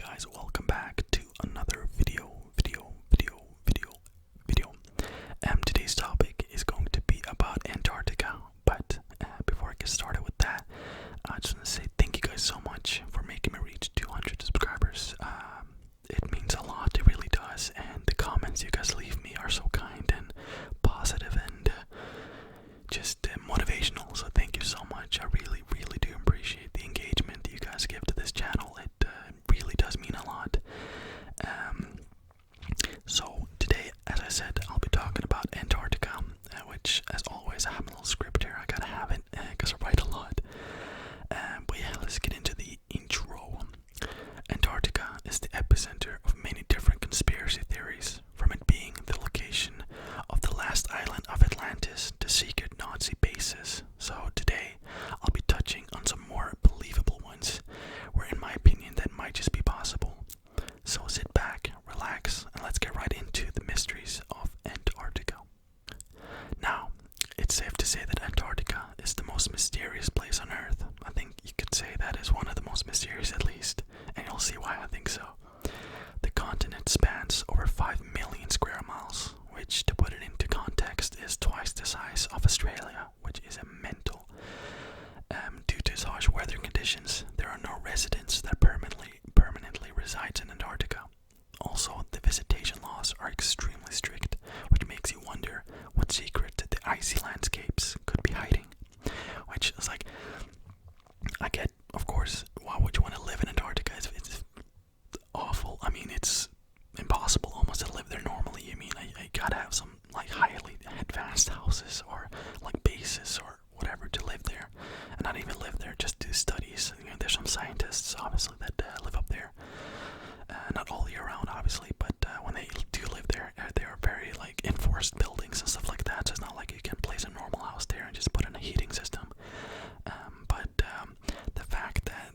guys, welcome back to another video. Today's topic is going to be about Antarctica, but before I get started with that, I just want to say thank you guys so much for making me reach 200 subscribers. It means a lot, it really does, and the comments you guys leave me are so kind and positive and just motivational, so thank you so much. I really do appreciate the engagement you guys give to this channel. It really does mean a lot. So today, as I said, I'll be talking about Antarctica, which, as always, I have a little script here. I gotta have it because I write a lot. But yeah, let's get into the intro. Antarctica is the epicenter of many different conspiracy theories, from it being the location of the last island of Atlantis to secret Nazi bases. So today, I'll be touching on some more believable ones, where in my opinion that might just be possible. So sit back, relax, and let's get right into the mysteries of Antarctica. Now, it's safe to say that Antarctica is the most mysterious place on Earth. I think you could say that is one of the most mysterious at least, and you'll see why I think so. The continent spans over 5 million square miles, which, to put it into context, is twice the size of Australia, which is mental. Due to its harsh weather conditions, there are no residents that permanently resides in Antarctica. Also, the visitation laws are extremely strict, which makes you wonder what secret the icy landscapes could be hiding. Which is like, I get, of course, why would you want to live in Antarctica? It's awful. I mean, it's impossible almost to live there normally. I mean, I gotta have some like highly advanced houses or like bases or whatever to live there, and not even live there, just do studies. You know, there's some scientists obviously that live up there, not all year round obviously, but when they do live there, they are very like enforced buildings and stuff like that, so it's not like you can place a normal house there and just put in a heating system. But the fact that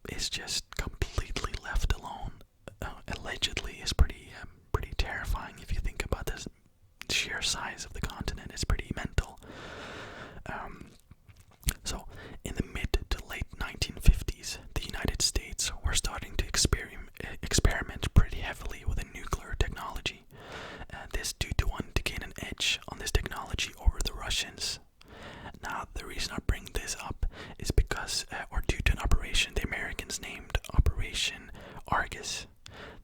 it's just completely left alone, allegedly, is pretty terrifying if you think about this sheer size of the continent. It's pretty mental. So, in the mid to late 1950s, the United States were starting to experiment pretty heavily with a nuclear technology. This due to wanting to gain an edge on this technology over the Russians. Now, the reason I bring this up is because, or due to an operation the Americans named Operation Argus.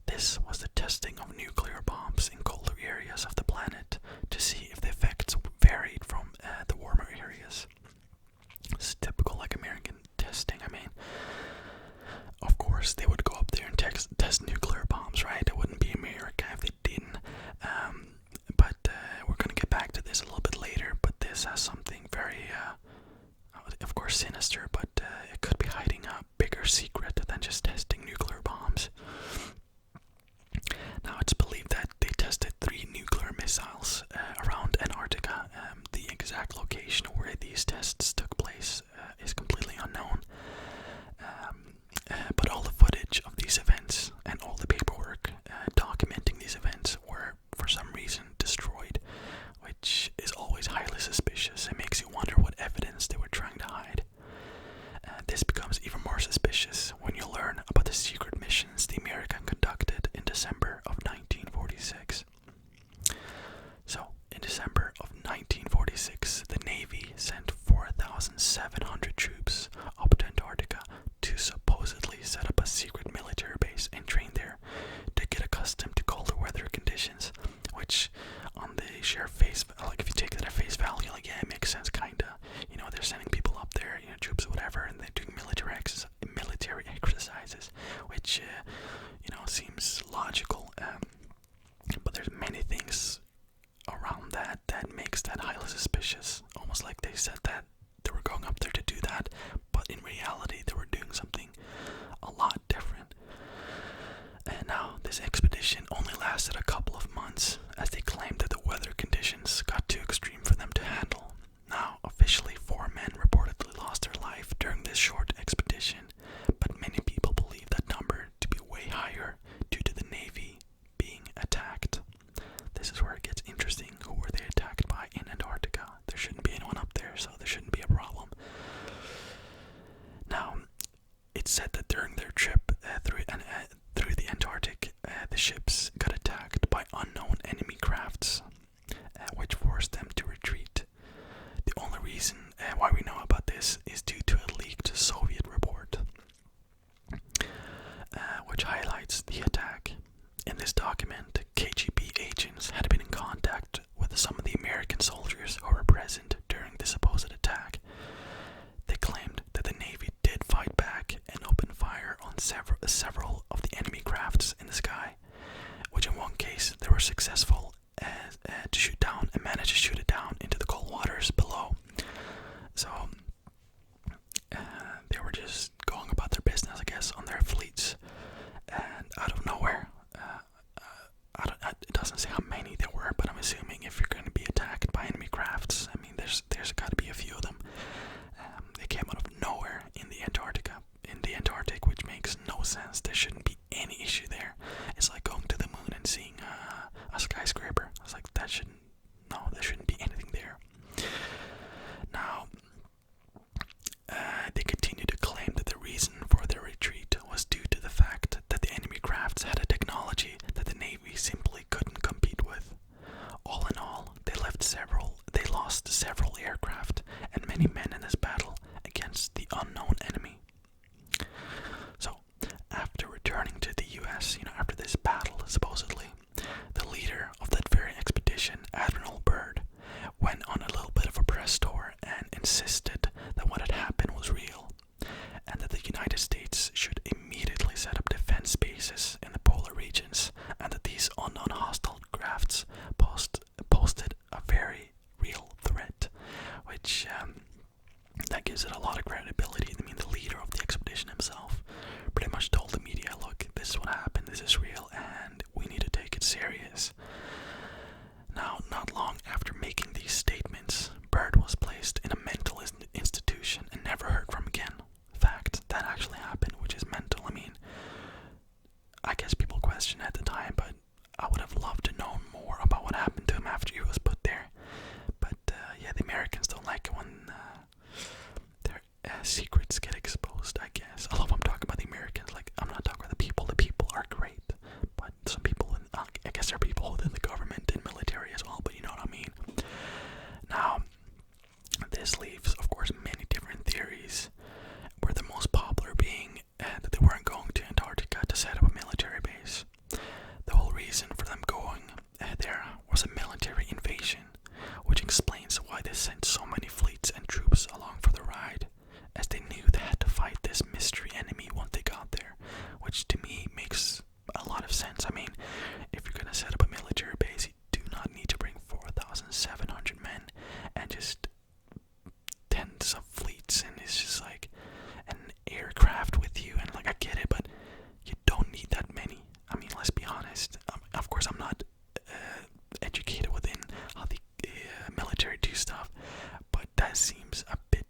This was the testing of nuclear bombs in colder areas of the planet to see if the effects varied from the warmer areas. It's typical like American testing. I mean, of course they would go up there and test nuclear bombs, right? It wouldn't be America if they didn't. But we're gonna get back to this a little bit later. But this has something very, of course, sinister. But it could be hiding a bigger secret than just testing nuclear bombs. Now, it's believed that they tested 3 nuclear missiles around Antarctica. The exact location where these tests took place is completely unknown. But all the footage of these events and all the paperwork documenting these events were, for some reason, destroyed, which is always highly suspicious. It makes you wonder what evidence they were trying to hide. This becomes even more suspicious when you learn about the secret missions the American conducted in December of 1946. So, in December of 1946, the Navy sent 4,700 troops up to Antarctica to supposedly set up a secret military base and train there to get accustomed to colder weather conditions, which on the sheer face, like if you take it at face value, like yeah, it makes sense kinda. You know, they're sending people up there, you know, troops or whatever, and they're doing military exercises, which you know, seems logical. But there's many things around that makes that highly suspicious. Almost like they said that they were going up there to do that, but in reality they were doing something a lot different. And now this expedition only lasted a couple of months, as they claimed that the weather conditions got too extreme for them to handle. Now, officially 4 men reportedly lost their life during this short expedition, but many people believe that number to be way higher due to the Navy being attacked. This is where it gets interesting. Who were they attacked by in Antarctica? There shouldn't be anyone up there, so there shouldn't be a problem. Now, it's said that during their the ships got attacked by unknown enemy crafts, which forced them to retreat. The only reason why we know about this is due to a leaked Soviet report, which highlights the attack. In this document, KGB agents had been in contact with some of the American soldiers who were present during the supposed attack. They claimed that the Navy did fight back and open fire on several of the enemy crafts in the sky, which in one case they were successful to shoot down and managed to shoot it down into the cold waters below. So they were just going about their business, I guess, on their fleets, and out of nowhere, it doesn't say how many there were, but I'm assuming if you're going to be attacked by enemy crafts, I mean, there's got to be a few of them. They came out of nowhere in the Antarctic, which makes no sense. There shouldn't be any issue there. It's like going to the moon and seeing a skyscraper. It's like there shouldn't be anything there. Now, they continue to claim that the reason for their retreat was due to the fact that the enemy crafts had a technology that the Navy simply couldn't compete with. All in all, they lost several aircraft and many men in this battle against the unknown enemy. So, after returning to the US, after this battle, supposedly, the leader of that very expedition, Admiral Byrd, went on a little bit of a press tour and insisted that what had happened was real, and that the United States should immediately set up defense bases in the polar regions, and that these unknown hostile crafts posted a very real threat, which that gives it a lot of credibility. I mean, the leader of the expedition himself pretty much told the media, look, this is what happened, this is real, and we need to take it serious. Now, not long after making these statements, Byrd was placed in a mental institution and never heard from again. Fact, that actually happened, which is mental. I mean, I guess people questioned at the time, but I would have loved to know more about what happened to him after he was put there. But yeah, the Americans don't like it when their secrets get exposed, I guess. I love I'm talking about the Americans. Like, I'm not talking about the people. The people are great, but some people, I guess there are people within the government and military as well, but you know what I mean. Now, this leaves, of course, many different theories, where the most popular being that they weren't going to Antarctica to set up a military base. The whole reason for them going there was a military invasion, which explains why they sent so many fleets and troops along for the ride, as they knew they had to fight this mystery enemy once they got there, which to me makes a lot of sense. I mean, if you're going to set up a military base, you do not need to bring 4,700 men and just tens of fleets, and it's just like an aircraft with you, and like, I get it, but you don't need that many. I mean, let's be honest. Of course, I'm not educated within how the military do stuff, but that seems a bit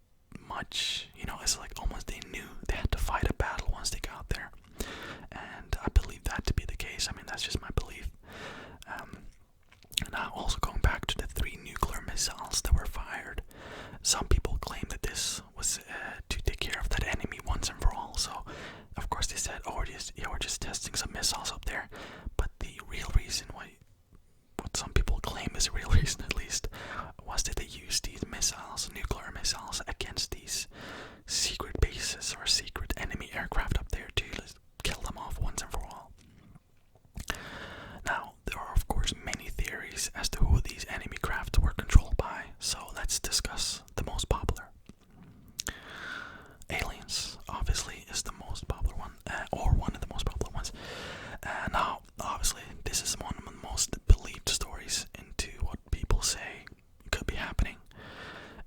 much. It's like almost they knew they had to fight a battle once they got there, and I believe that to be the case. I mean, that's just my belief. Now, also going back to the 3 nuclear missiles that were fired, some people claim that this was to take care of that enemy once and for all. So, of course, they said, "Oh, we're just testing some missiles up there." But the real reason why, what some people claim is the real reason at least, was that they used these missiles, nuclear missiles, against these secret bases or secret enemy aircraft up there to kill them off once and for all. Now, there are, of course, many theories as to who these enemy crafts were controlled by, so let's discuss the most popular. Aliens, obviously, is the most popular one, or one of the most popular ones. Now, obviously, this is one of the most believed stories into what people say could be happening.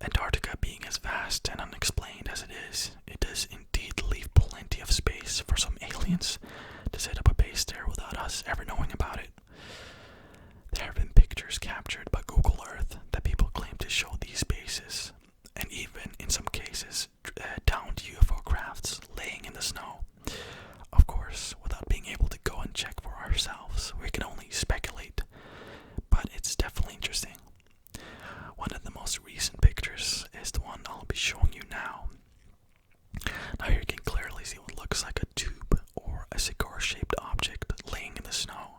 Antarctica being as vast and unexplained as it does indeed leave plenty of space for some aliens to set up a base there without us ever knowing about it. There have been pictures captured by Google Earth that people claim to show these bases, and even in some cases downed UFO crafts laying in the snow. Of course, without being able to go and check for ourselves, we can only speculate, but it's definitely interesting. One of the most recent pictures is the one I'll be showing you now. Now, here you can clearly see what looks like a tube or a cigar-shaped object laying in the snow.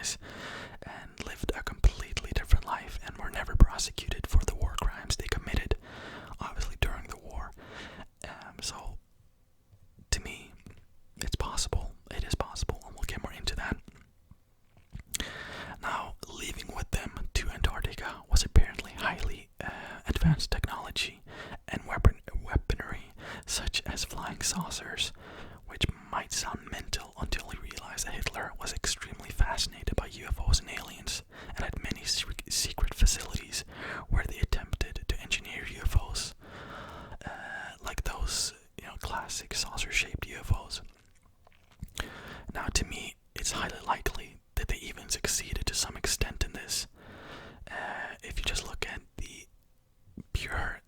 guys and lived a completely different life and were never prosecuted for the war crimes they committed, obviously during the war. So, to me, it's possible. It is possible, and we'll get more into that. Now, leaving with them to Antarctica was apparently highly advanced technology and weaponry, such as flying saucers, which might sound mental until you realize that Hitler was extremely fascinated by UFOs and aliens, and had many secret facilities where they attempted to engineer UFOs, like those, classic saucer-shaped UFOs. Now, to me, it's highly likely that they even succeeded to some extent in this. If you just look at the pure,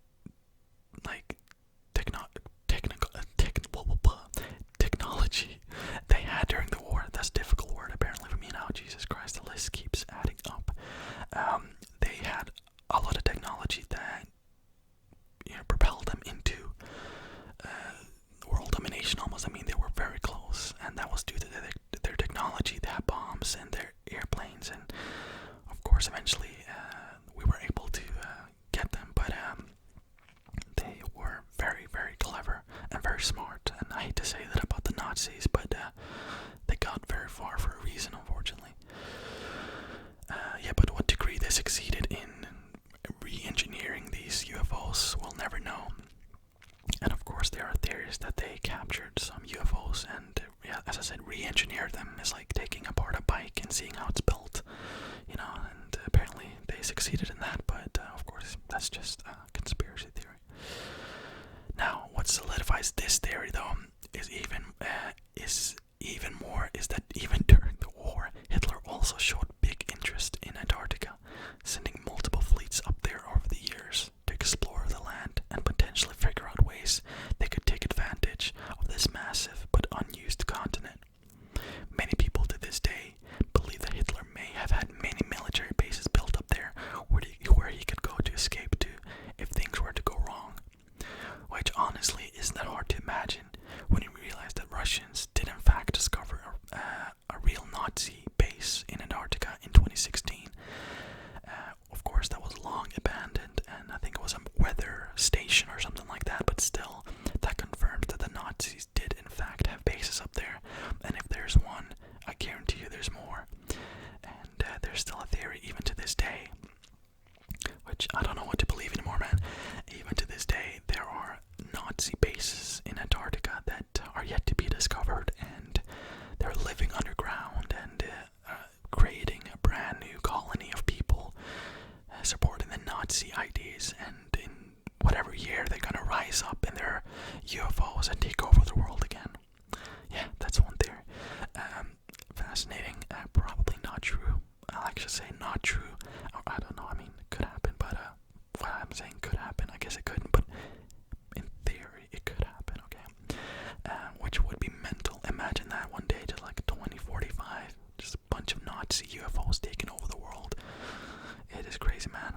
technology they had during the war. That's a difficult word apparently for me now. Jesus Christ, the list keeps adding up. They had a lot of technology that propelled them into world domination almost. I mean, they were very close, and that was due to their technology. They had bombs and their airplanes, and of course eventually we were able to get them, but they were very, very clever and very smart. And I hate to say that about the Nazis, but they got very far for a reason, unfortunately. But what degree they succeeded in re-engineering these UFOs, we'll never know. And of course there are theories that they captured some UFOs and, as I said, re-engineered them. It's like taking apart a bike and seeing how it's built, and apparently they succeeded in that, but of course that's just a conspiracy theory. Now, what solidifies this theory, though, is that even during the war, Hitler also showed big interest in Antarctica, sending multiple fleets up there over the years to explore the land and potentially figure out ways they could take advantage of this massive but unused continent. Many people to this day believe that Hitler may have had many military bases built up there where he could go to escape to if things were to go wrong, which honestly isn't that hard to imagine when you realize that Russians did in fact discover a real Nazi base in Antarctica in 2016. Of course, that was long abandoned, and I think it was a weather station or something like that, but still, that confirms that the Nazis did in fact have bases up there, and if there's one, I guarantee you there's more. And there's still a theory even to this day, which I don't know what to believe anymore, man. Even to this day, there are Nazi bases in Antarctica that are yet to be discovered, and they're living underground and creating a brand new colony of people supporting the Nazi ideas, and in whatever year they're gonna rise up in their UFOs and take over the world again. Yeah, that's one theory. Fascinating. Probably not true. I'll actually say not true. I don't know. I mean, it could happen, but what I'm saying could happen. I guess it couldn't, but in theory, it could happen. Okay, which would be mental. Imagine that one day, just like 2045, just a bunch of Nazi UFOs taking over the world. It is crazy, man.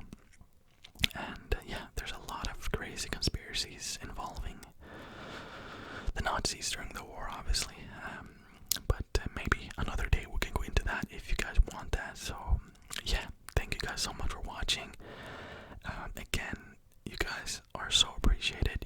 And there's a lot of crazy conspiracies involving the Nazis during the war, obviously. But maybe another day we can go into that if you guys want that. So, thank you guys so much for watching. Again, you guys are so appreciated.